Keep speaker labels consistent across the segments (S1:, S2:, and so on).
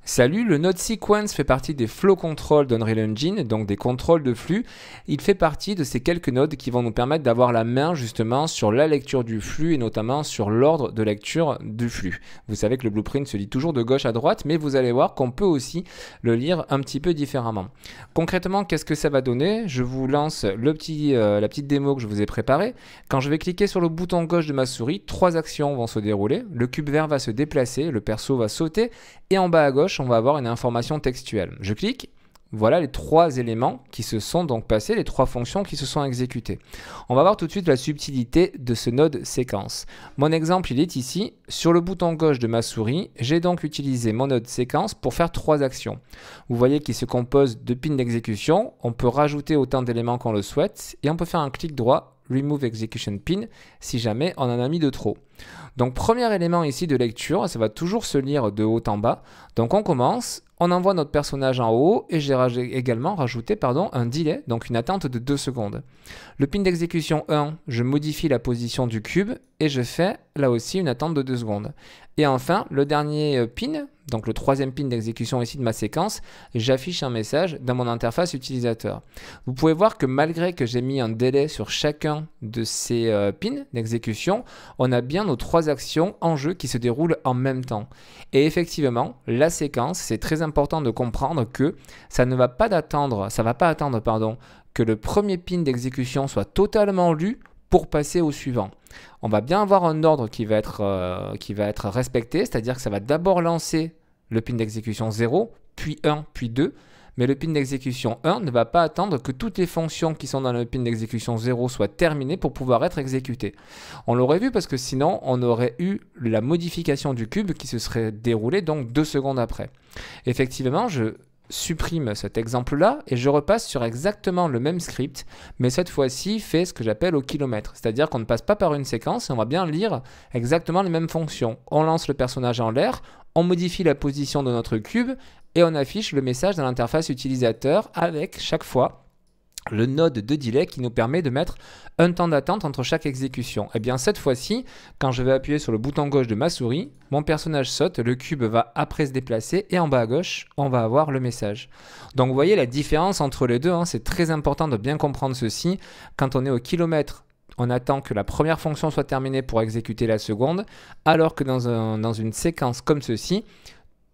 S1: Salut, le node sequence fait partie des flow control d'Unreal Engine, donc des contrôles de flux. Il fait partie de ces quelques nodes qui vont nous permettre d'avoir la main justement sur la lecture du flux et notamment sur l'ordre de lecture du flux. Vous savez que le blueprint se lit toujours de gauche à droite, mais vous allez voir qu'on peut aussi le lire un petit peu différemment. Concrètement, qu'est-ce que ça va donner? Je vous lance la petite démo que je vous ai préparée. Quand je vais cliquer sur le bouton gauche de ma souris, 3 actions vont se dérouler. Le cube vert va se déplacer, le perso va sauter et en bas à gauche, on va avoir une information textuelle. Je clique, voilà les 3 éléments qui se sont donc passés, les 3 fonctions qui se sont exécutées. On va voir tout de suite la subtilité de ce node séquence. Mon exemple, il est ici. Sur le bouton gauche de ma souris, j'ai donc utilisé mon node séquence pour faire 3 actions. Vous voyez qu'il se compose de pins d'exécution. On peut rajouter autant d'éléments qu'on le souhaite et on peut faire un clic droit Remove Execution Pin si jamais on en a mis de trop. Donc premier élément ici de lecture, ça va toujours se lire de haut en bas. Donc on commence, on envoie notre personnage en haut et j'ai également rajouté un delay, donc une attente de 2 secondes. Le pin d'exécution 1, je modifie la position du cube et je fais là aussi une attente de 2 secondes. Et enfin, le dernier pin, donc le 3e pin d'exécution ici de ma séquence, j'affiche un message dans mon interface utilisateur. Vous pouvez voir que malgré que j'ai mis un délai sur chacun de ces pins d'exécution, on a bien nos 3 actions en jeu qui se déroulent en même temps. Et effectivement, la séquence, c'est très important de comprendre que ça ne va pas attendre, que le premier pin d'exécution soit totalement lu pour passer au suivant. On va bien avoir un ordre qui va être respecté, c'est-à-dire que ça va d'abord lancer le pin d'exécution 0, puis 1, puis 2, mais le pin d'exécution 1 ne va pas attendre que toutes les fonctions qui sont dans le pin d'exécution 0 soient terminées pour pouvoir être exécutées. On l'aurait vu parce que sinon, on aurait eu la modification du cube qui se serait déroulée donc 2 secondes après. Effectivement, je supprime cet exemple-là et je repasse sur exactement le même script, mais cette fois-ci fait ce que j'appelle au kilomètre. C'est-à-dire qu'on ne passe pas par une séquence et on va bien lire exactement les mêmes fonctions. On lance le personnage en l'air, on modifie la position de notre cube et on affiche le message dans l'interface utilisateur avec chaque fois le node de delay qui nous permet de mettre un temps d'attente entre chaque exécution. Et bien cette fois-ci, quand je vais appuyer sur le bouton gauche de ma souris, mon personnage saute, le cube va après se déplacer et en bas à gauche, on va avoir le message. Donc vous voyez la différence entre les deux, c'est très important de bien comprendre ceci. Quand on est au kilomètre, on attend que la première fonction soit terminée pour exécuter la seconde, alors que dans une séquence comme ceci,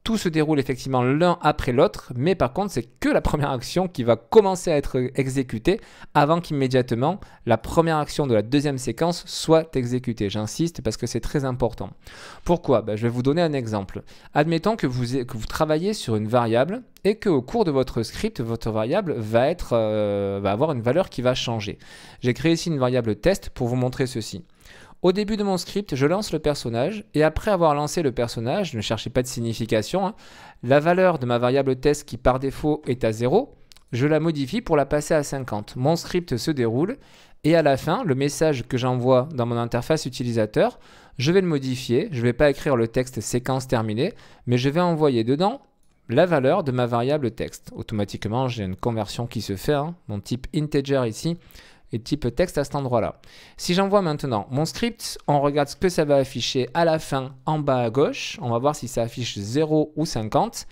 S1: tout se déroule effectivement l'un après l'autre, mais par contre, c'est que la première action qui va commencer à être exécutée avant qu'immédiatement la première action de la deuxième séquence soit exécutée. J'insiste parce que c'est très important. Pourquoi? Je vais vous donner un exemple. Admettons que vous travaillez sur une variable et qu'au cours de votre script, votre variable va avoir une valeur qui va changer. J'ai créé ici une variable test pour vous montrer ceci. Au début de mon script, je lance le personnage et après avoir lancé le personnage, ne cherchez pas de signification, la valeur de ma variable test qui par défaut est à 0, je la modifie pour la passer à 50. Mon script se déroule et à la fin, le message que j'envoie dans mon interface utilisateur, je vais le modifier. Je ne vais pas écrire le texte séquence terminée, mais je vais envoyer dedans la valeur de ma variable texte. Automatiquement, j'ai une conversion qui se fait, mon type integer ici, et type texte à cet endroit-là. Si j'envoie maintenant mon script, on regarde ce que ça va afficher à la fin en bas à gauche. On va voir si ça affiche 0 ou 50.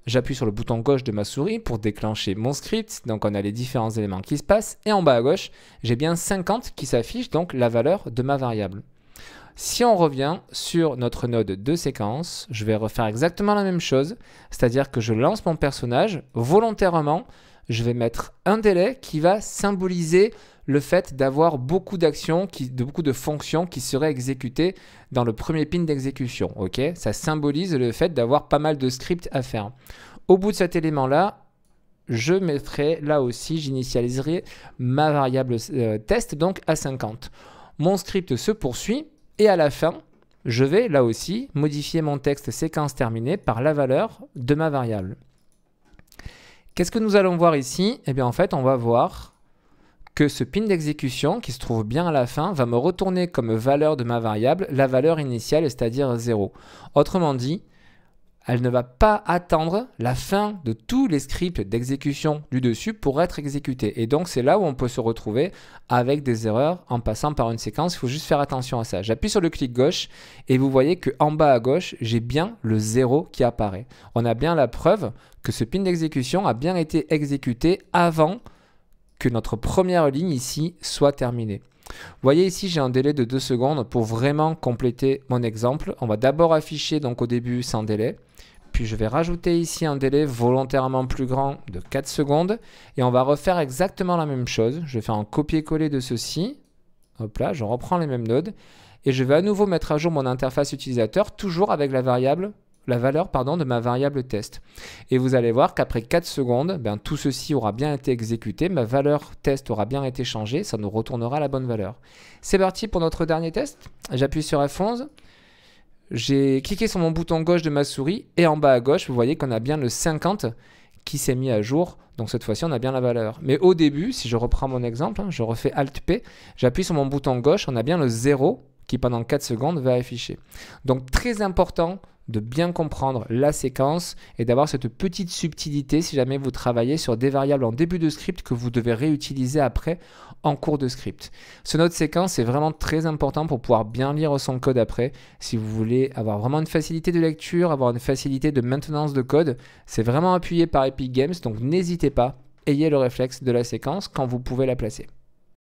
S1: J'appuie sur le bouton gauche de ma souris pour déclencher mon script. Donc on a les différents éléments qui se passent. Et en bas à gauche, j'ai bien 50 qui s'affiche, donc la valeur de ma variable. Si on revient sur notre node de séquence, je vais refaire exactement la même chose. C'est-à-dire que je lance mon personnage volontairement. Je vais mettre un délai qui va symboliser le fait d'avoir beaucoup d'actions, beaucoup de fonctions qui seraient exécutées dans le premier pin d'exécution. Ça symbolise le fait d'avoir pas mal de scripts à faire. Au bout de cet élément-là, je mettrai là aussi, j'initialiserai ma variable test donc à 50. Mon script se poursuit et à la fin, je vais là aussi modifier mon texte séquence terminée par la valeur de ma variable. Qu'est-ce que nous allons voir ici? Eh bien en fait, on va voir que ce pin d'exécution qui se trouve bien à la fin va me retourner comme valeur de ma variable la valeur initiale, c'est-à-dire 0. Autrement dit, elle ne va pas attendre la fin de tous les scripts d'exécution du dessus pour être exécutés. Et donc, c'est là où on peut se retrouver avec des erreurs en passant par une séquence. Il faut juste faire attention à ça. J'appuie sur le clic gauche et vous voyez qu'en bas à gauche, j'ai bien le 0 qui apparaît. On a bien la preuve que ce pin d'exécution a bien été exécuté avant que notre première ligne ici soit terminée. Vous voyez ici, j'ai un délai de 2 secondes pour vraiment compléter mon exemple. On va d'abord afficher donc au début sans délai. Puis je vais rajouter ici un délai volontairement plus grand de 4 secondes. Et on va refaire exactement la même chose. Je vais faire un copier-coller de ceci. Hop là, je reprends les mêmes nodes. Et je vais à nouveau mettre à jour mon interface utilisateur, toujours avec la valeur de ma variable test. Et vous allez voir qu'après 4 secondes, tout ceci aura bien été exécuté, ma valeur test aura bien été changée, ça nous retournera la bonne valeur. C'est parti pour notre dernier test. J'appuie sur F11, j'ai cliqué sur mon bouton gauche de ma souris et en bas à gauche, vous voyez qu'on a bien le 50 qui s'est mis à jour. Donc cette fois-ci, on a bien la valeur. Mais au début, si je reprends mon exemple, je refais Alt-P, j'appuie sur mon bouton gauche, on a bien le 0 qui pendant 4 secondes va afficher. Donc très important de bien comprendre la séquence et d'avoir cette petite subtilité si jamais vous travaillez sur des variables en début de script que vous devez réutiliser après en cours de script. Ce node séquence est vraiment très important pour pouvoir bien lire son code après. Si vous voulez avoir vraiment une facilité de lecture, avoir une facilité de maintenance de code, c'est vraiment appuyé par Epic Games, donc n'hésitez pas, ayez le réflexe de la séquence quand vous pouvez la placer.